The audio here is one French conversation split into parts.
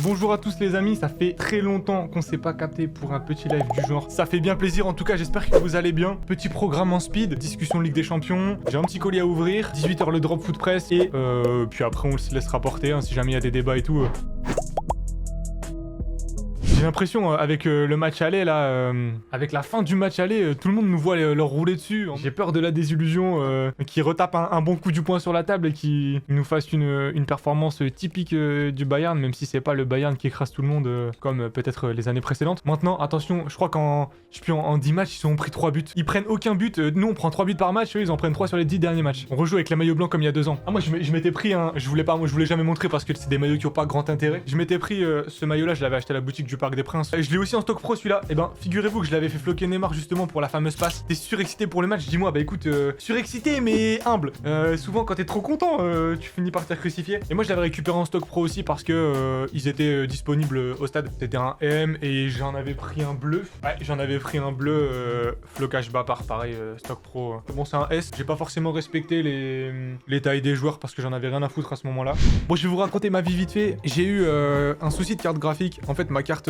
Bonjour à tous les amis, ça fait très longtemps qu'on s'est pas capté pour un petit live du genre. Ça fait bien plaisir, en tout cas j'espère que vous allez bien. Petit programme en speed, discussion Ligue des Champions, j'ai un petit colis à ouvrir, 18 h le drop foot press et puis après on se laisse rapporter hein, si jamais il y a des débats et tout. J'ai l'impression avec le match aller là, avec la fin du match aller, tout le monde nous voit leur rouler dessus. J'ai peur de la désillusion, qui retape un bon coup du poing sur la table et qui nous fasse une performance typique du Bayern, même si c'est pas le Bayern qui écrase tout le monde comme peut-être les années précédentes. Maintenant, attention, je crois qu'en 10 matchs, ils ont pris 3 buts. Ils prennent aucun but. Nous, on prend 3 buts par match, eux, ils en prennent 3 sur les 10 derniers matchs. On rejoue avec la maillot blanc comme il y a 2 ans. Ah, moi, je m'étais pris un. Je voulais jamais montrer parce que c'est des maillots qui ont pas grand intérêt. Je m'étais pris ce maillot-là, je l'avais acheté à la boutique du Parc des Princes. Je l'ai aussi en stock pro celui-là. Et ben, figurez-vous que je l'avais fait floquer Neymar justement pour la fameuse passe. T'es surexcité pour le match? Dis-moi, bah écoute, surexcité mais humble. Souvent, quand t'es trop content, tu finis par te faire crucifier. Et moi, je l'avais récupéré en stock pro aussi parce que ils étaient disponibles au stade. C'était un M et j'en avais pris un bleu. Ouais, j'en avais pris un bleu flocage bas par pareil, stock pro. Bon, c'est un S. J'ai pas forcément respecté les tailles des joueurs parce que j'en avais rien à foutre à ce moment-là. Bon, je vais vous raconter ma vie vite fait. J'ai eu un souci de carte graphique. En fait, ma carte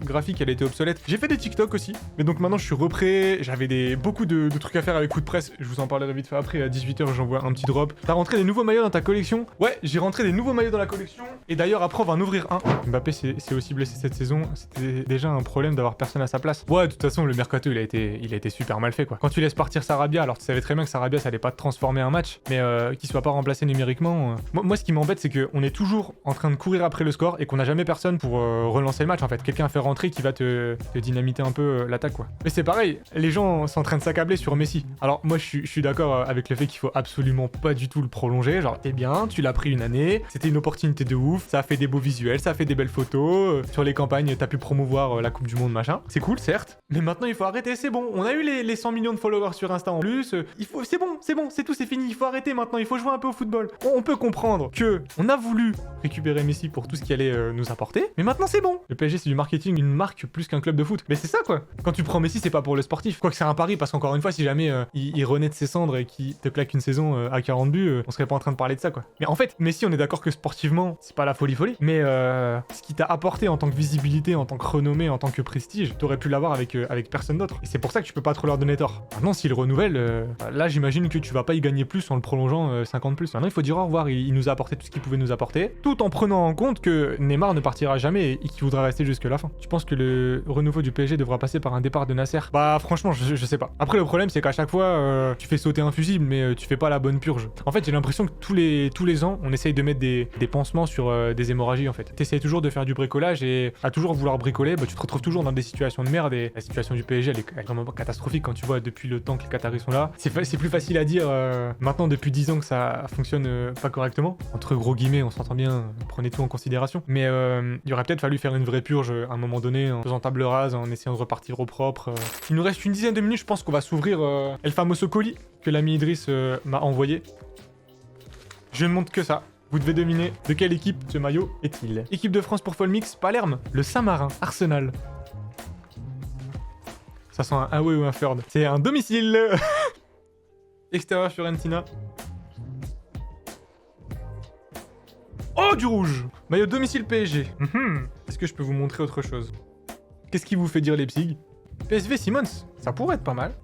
graphique, elle était obsolète. J'ai fait des TikTok aussi. Mais donc maintenant, je suis reprêt. J'avais beaucoup de trucs à faire avec coup de presse. Je vous en parlerai vite fait après. À 18 h, j'envoie un petit drop. T'as rentré des nouveaux maillots dans ta collection? Ouais, j'ai rentré des nouveaux maillots dans la collection. Et d'ailleurs, après, on va en ouvrir un. Mbappé c'est aussi blessé cette saison. C'était déjà un problème d'avoir personne à sa place. Ouais, de toute façon, le mercato, il a été super mal fait, quoi. Quand tu laisses partir Sarabia, alors tu savais très bien que Sarabia, ça allait pas te transformer un match, mais qu'il soit pas remplacé numériquement. Moi, ce qui m'embête, c'est qu'on est toujours en train de courir après le score et qu'on n'a jamais personne pour relancer le match, en fait. Quelqu'un fait rentrer qui va te dynamiter un peu l'attaque, quoi. Mais c'est pareil, les gens sont en train de s'accabler sur Messi. Alors, moi, je suis d'accord avec le fait qu'il faut absolument pas du tout le prolonger. Genre, t'es bien, tu l'as pris une année, c'était une opportunité de ouf, ça a fait des beaux visuels, ça a fait des belles photos. Sur les campagnes, t'as pu promouvoir la Coupe du Monde, machin. C'est cool, certes. Mais maintenant, il faut arrêter, c'est bon. On a eu les 100 millions de followers sur Insta en plus. C'est bon, c'est tout, c'est fini. Il faut arrêter maintenant, il faut jouer un peu au football. On peut comprendre que on a voulu récupérer Messi pour tout ce qui allait nous apporter, mais maintenant, c'est bon. Le PSG, c'est du marketing, une marque plus qu'un club de foot. Mais c'est ça, quoi. Quand tu prends Messi, c'est pas pour le sportif. Quoique c'est un pari, parce qu'encore une fois, si jamais il renaît de ses cendres et qu'il te claque une saison à 40 buts, on serait pas en train de parler de ça, quoi. Mais en fait, Messi, on est d'accord que sportivement, c'est pas la folie. Mais ce qui t'a apporté en tant que visibilité, en tant que renommée, en tant que prestige, t'aurais pu l'avoir avec personne d'autre. Et c'est pour ça que tu peux pas trop leur donner tort. Maintenant, s'il renouvelle, là, j'imagine que tu vas pas y gagner plus en le prolongeant 50 plus. Maintenant, il faut dire au revoir. Il nous a apporté tout ce qu'il pouvait nous apporter, tout en prenant en compte que Neymar ne partira jamais et qu'il voudra rester jusque la fin. Tu penses que le renouveau du PSG devra passer par un départ de Nasser? Bah, franchement, je sais pas. Après, le problème, c'est qu'à chaque fois, tu fais sauter un fusible, mais tu fais pas la bonne purge. En fait, j'ai l'impression que tous les ans, on essaye de mettre des pansements sur des hémorragies, en fait. T'essayes toujours de faire du bricolage et à toujours vouloir bricoler, bah, tu te retrouves toujours dans des situations de merde et la situation du PSG, elle est vraiment catastrophique quand tu vois depuis le temps que les Qataris sont là. C'est plus facile à dire maintenant depuis 10 ans que ça fonctionne pas correctement. Entre gros guillemets, on s'entend bien, prenez tout en considération. Mais il aurait peut-être fallu faire une vraie purge à un moment donné, en faisant table rase, en essayant de repartir au propre. Il nous reste une dizaine de minutes, je pense qu'on va s'ouvrir El Famoso colis que l'ami Idriss m'a envoyé. Je ne montre que ça. Vous devez deviner de quelle équipe ce maillot est-il. Équipe de France pour Folmix, Palerme, le Saint-Marin, Arsenal. Ça sent un away ou un third. C'est un domicile. Extérieur Fiorentina. Oh, du rouge. Maillot domicile PSG. Est-ce que je peux vous montrer autre chose? Qu'est-ce qui vous fait dire Leipzig? PSV Simons, ça pourrait être pas mal.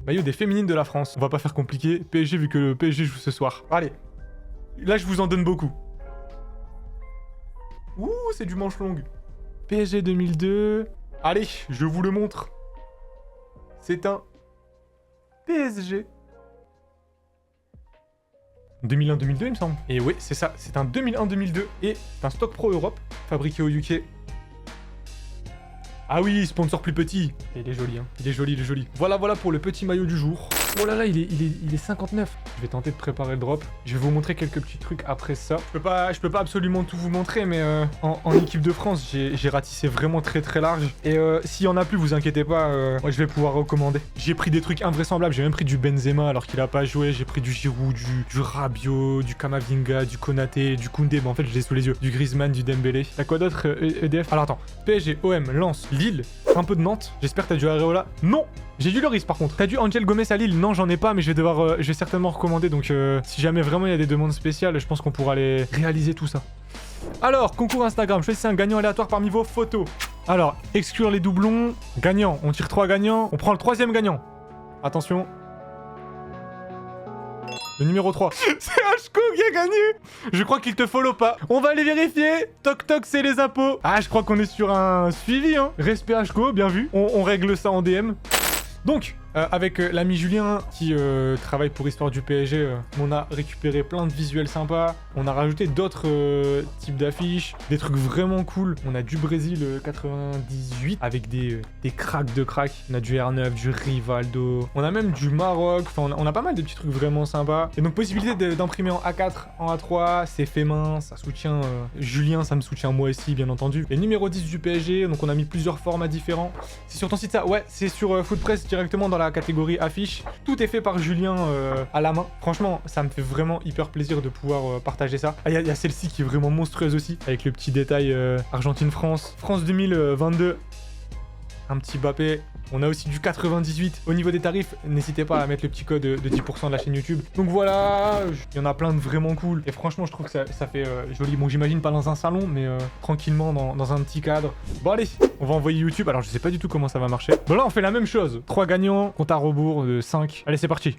Maillot des féminines de la France. On va pas faire compliqué. PSG vu que le PSG joue ce soir. Allez. Là, je vous en donne beaucoup. Ouh, c'est du manche longue. PSG 2002. Allez, je vous le montre. C'est un PSG. 2001-2002, il me semble. Et oui, c'est ça. C'est un 2001-2002. Et un stock pro Europe, fabriqué au UK. Ah oui, sponsor plus petit. Et il est joli, hein. Il est joli. Voilà pour le petit maillot du jour. Oh là là, il est 59. Je vais tenter de préparer le drop. Je vais vous montrer quelques petits trucs après ça. Je peux pas absolument tout vous montrer, mais en équipe de France, j'ai ratissé vraiment très large. Et s'il y en a plus, vous inquiétez pas, moi je vais pouvoir recommander. J'ai pris des trucs invraisemblables. J'ai même pris du Benzema alors qu'il a pas joué. J'ai pris du Giroud, du Rabiot, du Kamavinga, du Konaté, du Koundé. Mais en fait, je l'ai sous les yeux. Du Griezmann, du Dembélé. T'as quoi d'autre, EDF? Alors attends. PSG, OM, Lens, Lille, un peu de Nantes. J'espère que t'as du Areola. Non! J'ai du Lloris par contre. T'as du Angel Gomez à Lille? Non, j'en ai pas, mais je vais certainement recommander. Donc si jamais vraiment il y a des demandes spéciales, je pense qu'on pourra les réaliser tout ça. Alors, concours Instagram, choisissez un gagnant aléatoire parmi vos photos. Alors, exclure les doublons. Gagnant, on tire 3 gagnants. On prend le 3e gagnant. Attention. Le numéro 3. C'est Hko qui a gagné. Je crois qu'il te follow pas. On va aller vérifier. Toc toc, c'est les impôts. Ah, je crois qu'on est sur un suivi, hein. Respect Hko, bien vu. On règle ça en DM. Donc, avec l'ami Julien qui travaille pour Histoire du PSG, on a récupéré plein de visuels sympas. On a rajouté d'autres types d'affiches, des trucs vraiment cool. On a du Brésil 98 avec des cracks de cracks. On a du R9, du Rivaldo. On a même du Maroc. Enfin, on a pas mal de petits trucs vraiment sympas. Et donc, possibilité d'imprimer en A4, en A3. C'est fait main, ça soutient Julien, ça me soutient moi aussi, bien entendu. Et numéro 10 du PSG, donc on a mis plusieurs formats différents. C'est sur ton site ça? Ouais, c'est sur Footpress directement dans la catégorie affiche. Tout est fait par Julien à la main. Franchement, ça me fait vraiment hyper plaisir de pouvoir partager ça. Ah, il y a celle-ci qui est vraiment monstrueuse aussi, avec le petit détail Argentine-France. France 2022. Un petit Mbappé. On a aussi du 98. Au niveau des tarifs, n'hésitez pas à mettre le petit code de 10% de la chaîne YouTube. Donc voilà, il y en a plein de vraiment cool. Et franchement, je trouve que ça fait joli. Bon, j'imagine pas dans un salon, mais tranquillement dans un petit cadre. Bon allez, on va envoyer YouTube. Alors, je sais pas du tout comment ça va marcher. Bon là, on fait la même chose. 3 gagnants, compte à rebours de 5. Allez, c'est parti.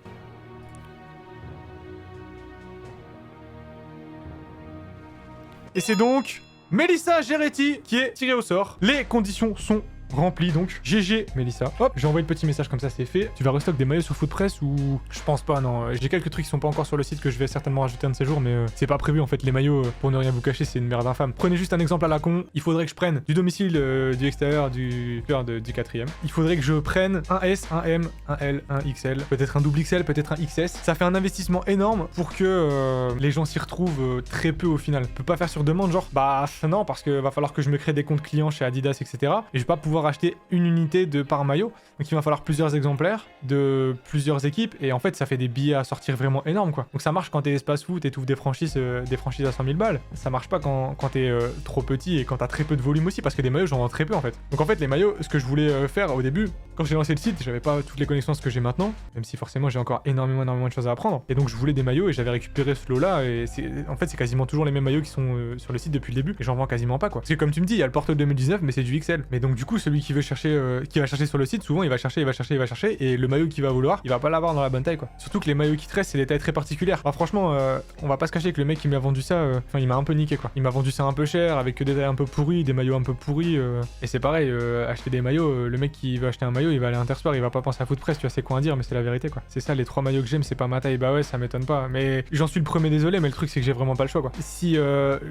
Et c'est donc Mélissa Geretti qui est tirée au sort. Les conditions sont rempli donc. GG Mélissa. Hop, j'ai envoyé le petit message comme ça, c'est fait. Tu vas restock des maillots sur Footpress ou... Je pense pas, non. J'ai quelques trucs qui sont pas encore sur le site que je vais certainement rajouter un de ces jours, mais c'est pas prévu en fait. Les maillots, pour ne rien vous cacher, c'est une merde infâme. Prenez juste un exemple à la con. Il faudrait que je prenne du domicile, du extérieur, du 4e. Il faudrait que je prenne un S, un M, un L, un XL. Peut-être un double XL, peut-être un XS. Ça fait un investissement énorme pour que les gens s'y retrouvent très peu au final. Je peux pas faire sur demande, genre, bah non, parce que va falloir que je me crée des comptes clients chez Adidas, etc. Et je vais pas pouvoir acheter une unité de par maillot, donc il va falloir plusieurs exemplaires de plusieurs équipes, et en fait ça fait des billets à sortir vraiment énormes quoi. Donc ça marche quand t'es espace foot et t'ouvres des franchises à 100 000 balles. Ça marche pas quand t'es trop petit et quand t'as très peu de volume aussi, parce que des maillots j'en vends très peu en fait. Donc en fait les maillots, ce que je voulais faire au début, quand j'ai lancé le site, j'avais pas toutes les connaissances que j'ai maintenant, même si forcément j'ai encore énormément de choses à apprendre, et donc je voulais des maillots et j'avais récupéré ce lot là, et en fait c'est quasiment toujours les mêmes maillots qui sont sur le site depuis le début, et j'en vends quasiment pas quoi. Parce que comme tu me dis, il y a le porte 2019 mais c'est du XL, mais donc du coup celui qui veut qui va chercher sur le site, souvent il va chercher, et le maillot qu'il va vouloir, il va pas l'avoir dans la bonne taille quoi. Surtout que les maillots qui te restent, c'est des tailles très particulières. Bah franchement, on va pas se cacher que le mec qui m'a vendu ça, il m'a un peu niqué quoi. Il m'a vendu ça un peu cher, avec que des tailles un peu pourries, des maillots un peu pourris, et c'est pareil, acheter des maillots, le mec qui veut acheter un maillot, il va aller à Intersport, il va pas penser à Footpress, tu vois, c'est quoi à dire, mais c'est la vérité quoi. C'est ça, les 3 maillots que j'aime, c'est pas ma taille, bah ouais, ça m'étonne pas, mais j'en suis le premier désolé, mais le truc c'est que j'ai vraiment pas le choix quoi. Si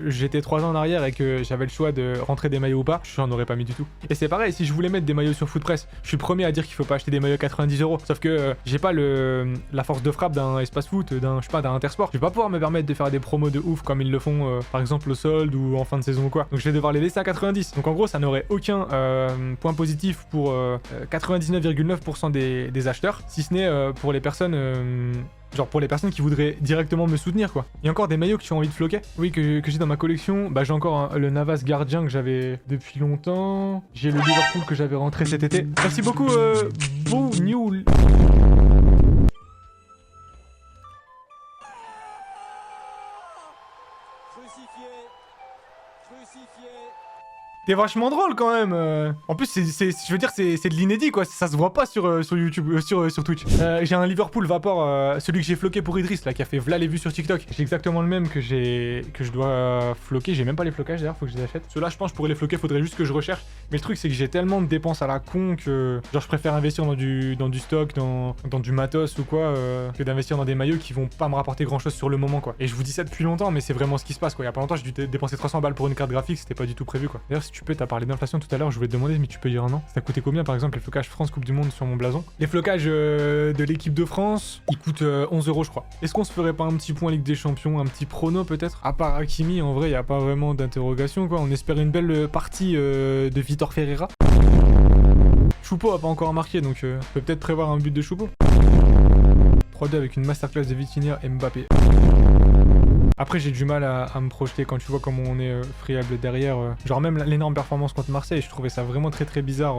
j'étais 3 ans en arrière et que j'avais le choix de rentrer des maillots ou pas, j'en aurais pas mis du tout. Et c'est pareil, si je voulais mettre des maillots sur Footpress, je suis le premier à dire qu'il faut pas acheter des maillots 90 €. Sauf que j'ai pas la force de frappe d'un espace foot, d'un Intersport. Je vais pas pouvoir me permettre de faire des promos de ouf comme ils le font par exemple au solde ou en fin de saison ou quoi. Donc je vais devoir les laisser à 90. Donc en gros ça n'aurait aucun point positif pour 99,9% des acheteurs, si ce n'est pour les personnes genre pour les personnes qui voudraient directement me soutenir quoi. Il y a encore des maillots que tu as envie de floquer. Oui, que j'ai dans ma collection. Bah j'ai encore le Navas gardien que j'avais depuis longtemps. J'ai le Liverpool que j'avais rentré cet été. Merci beaucoup Beau New. T'es vachement drôle quand même. En plus, je veux dire, c'est de l'inédit quoi. Ça se voit pas sur YouTube, sur Twitch. J'ai un Liverpool Vapor, celui que j'ai floqué pour Idriss là, qui a fait v'là les vues sur TikTok. J'ai exactement le même que je dois floquer. J'ai même pas les flocages d'ailleurs, faut que je les achète. Ceux-là, je pense, pour les floquer, faudrait juste que je recherche. Mais le truc, c'est que j'ai tellement de dépenses à la con que genre je préfère investir dans du stock, dans du matos ou quoi, que d'investir dans des maillots qui vont pas me rapporter grand chose sur le moment quoi. Et je vous dis ça depuis longtemps, mais c'est vraiment ce qui se passe quoi. Il y a pas longtemps, j'ai dû dépenser 300 balles pour une carte graphique, c'était pas du tout prévu quoi. D'ailleurs, si tu peux, t'as parlé d'inflation tout à l'heure, je voulais te demander, mais tu peux dire un an. Ça coûtait combien par exemple les flocages France Coupe du Monde sur mon blason? Les flocages de l'équipe de France, ils coûtent 11 € je crois. Est-ce qu'on se ferait pas un petit point Ligue des Champions, un petit prono peut-être? À part Hakimi, en vrai, y a pas vraiment d'interrogation quoi. On espère une belle partie de Vitor Ferreira. Choupo a pas encore marqué, donc on peut peut-être prévoir un but de Choupo. 3-2 avec une masterclass de Vitinha et Mbappé. Après, j'ai du mal à me projeter quand tu vois comment on est friable derrière. Genre même l'énorme performance contre Marseille, je trouvais ça vraiment très très bizarre,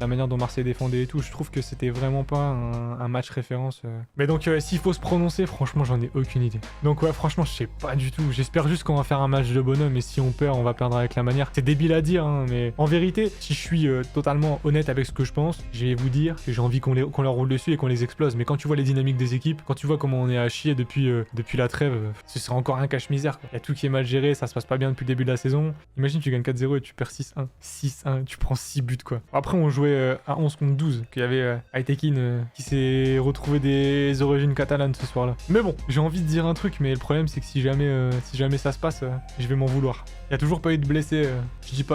la manière dont Marseille défendait et tout. Je trouve que c'était vraiment pas un match référence. Mais donc, s'il faut se prononcer, franchement, j'en ai aucune idée. Donc ouais, franchement, je sais pas du tout. J'espère juste qu'on va faire un match de bonhomme, et si on perd, on va perdre avec la manière. C'est débile à dire, hein, mais en vérité, si je suis totalement honnête avec ce que je pense, je vais vous dire que j'ai envie qu'on leur roule dessus et qu'on les explose. Mais quand tu vois les dynamiques des équipes, quand tu vois comment on est à chier depuis la trêve, ce serait encore un cache-misère. Il y a tout qui est mal géré, ça se passe pas bien depuis le début de la saison. Imagine, tu gagnes 4-0 et tu perds 6-1. 6-1, tu prends 6 buts, quoi. Après, on jouait à 11 contre 12, qu'il y avait Aitekin qui s'est retrouvé des origines catalanes ce soir-là. Mais bon, j'ai envie de dire un truc, mais le problème, c'est que si jamais ça se passe, je vais m'en vouloir. Il y a toujours pas eu de blessés,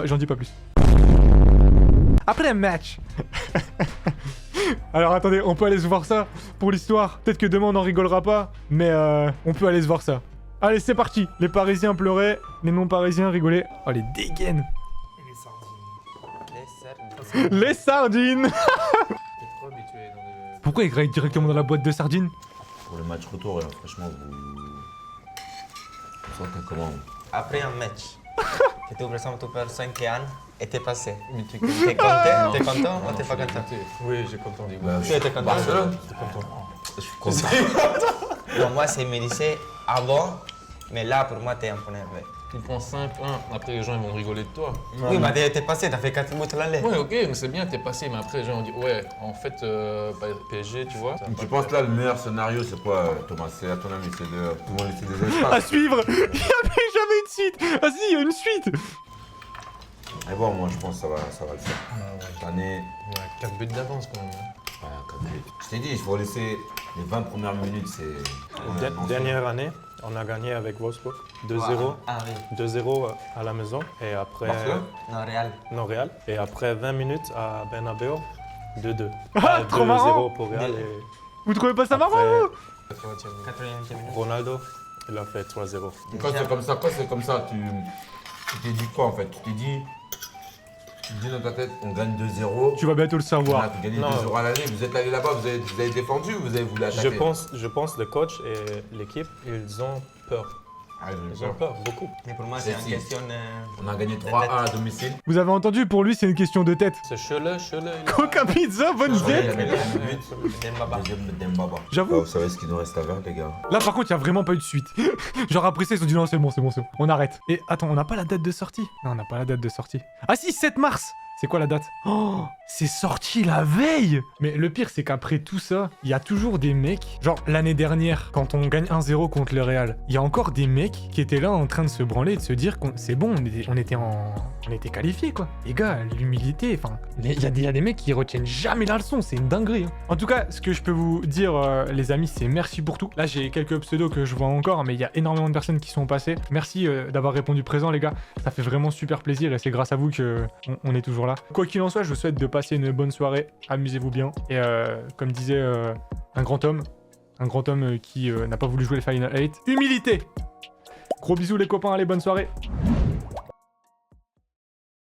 j'en dis pas plus. Après un match. Alors attendez, on peut aller se voir ça pour l'histoire. Peut-être que demain on n'en rigolera pas, mais on peut aller se voir ça. Allez, c'est parti. Les Parisiens pleuraient, les non-Parisiens rigolaient. Oh, les dégaines. Les sardines. Pourquoi ils graillent directement dans la boîte de sardines? Pour le match retour, franchement, vous sentez comment? Après un match, tu ouvres ça, tu perds 5-1 et t'es passé. T'es content? T'es content ou t'es pas content? Oui, j'ai content. Tu étais content? J'étais content. Je suis content. Non, moi, c'est me disait avant, mais là, pour moi, t'es un peu nerveux. Tu prends 5-1, après les gens ils vont rigoler de toi. Oui, bah t'es passé, t'as fait 4 buts à l'aller. Ouais, ok, mais c'est bien, t'es passé, mais après les gens vont dire ouais, en fait, PSG, tu vois. Tu penses là, le meilleur scénario, c'est quoi, Thomas? C'est à ton avis, c'est de tout le monde laisser des espaces. À suivre. Il n'y avait jamais une suite. Ah si, il y a une suite. Et bon, moi je pense que ça va le faire. Cette année, Ouais, 4 buts d'avance quand même. ouais, comme je t'ai dit, il faut laisser les 20 premières minutes, c'est... Dernière année, on a gagné avec Wolfsburg 2-0. Ah oui. 2-0 à la maison et après Barcelone? Non, Real. Real. Et après 20 minutes à Bernabeu, 2-2. Ah, trop marrant. 2-0 pour Real et Vous trouvez pas ça marrant, après, vous? 80e minute. Ronaldo, il a fait 3-0. Quand c'est comme ça, tu t'es dit quoi en fait? Tu t'es dit dans ta tête, on gagne 2-0. Tu vas bientôt le savoir. Voilà, tu gagnes Non. 2-0 à l'année, vous êtes allé là-bas, vous avez défendu ou vous avez voulu attaquer? Je pense le coach et l'équipe, ils ont peur. Ah, Ils ont peur, beaucoup. Mais pour moi, c'est Si. une question. On a gagné 3-1 à domicile. Vous avez entendu, pour lui, c'est une question de tête. C'est Schöle, il a- Coca Pizza, bonne Il y tête. avait le but, Dembaba. deuxième Dembaba. J'avoue. Vous savez ce qu'il nous reste à faire, les gars? Là, par contre, il y a vraiment pas eu de suite. Genre, après ça, ils ont dit non, c'est bon. On arrête. Et attends, on n'a pas la date de sortie? Non, on n'a pas la date de sortie. Ah si, 7 mars. C'est quoi la date? Oh, c'est sorti la veille! Mais le pire, c'est qu'après tout ça, il y a toujours des mecs. Genre, l'année dernière, quand on gagne 1-0 contre le Real, il y a encore des mecs qui étaient là en train de se branler et de se dire que c'est bon, on était qualifiés, quoi. Les gars, l'humilité, enfin, il y a des mecs qui retiennent jamais la leçon, c'est une dinguerie. Hein. En tout cas, ce que je peux vous dire, les amis, c'est merci pour tout. Là, j'ai quelques pseudos que je vois encore, mais il y a énormément de personnes qui sont passées. Merci d'avoir répondu présent, les gars. Ça fait vraiment super plaisir et c'est grâce à vous que on est toujours là. Quoi qu'il en soit, je vous souhaite de passer une bonne soirée. Amusez-vous bien. Et comme disait un grand homme qui n'a pas voulu jouer le Final 8, humilité. Gros bisous les copains, allez, bonne soirée.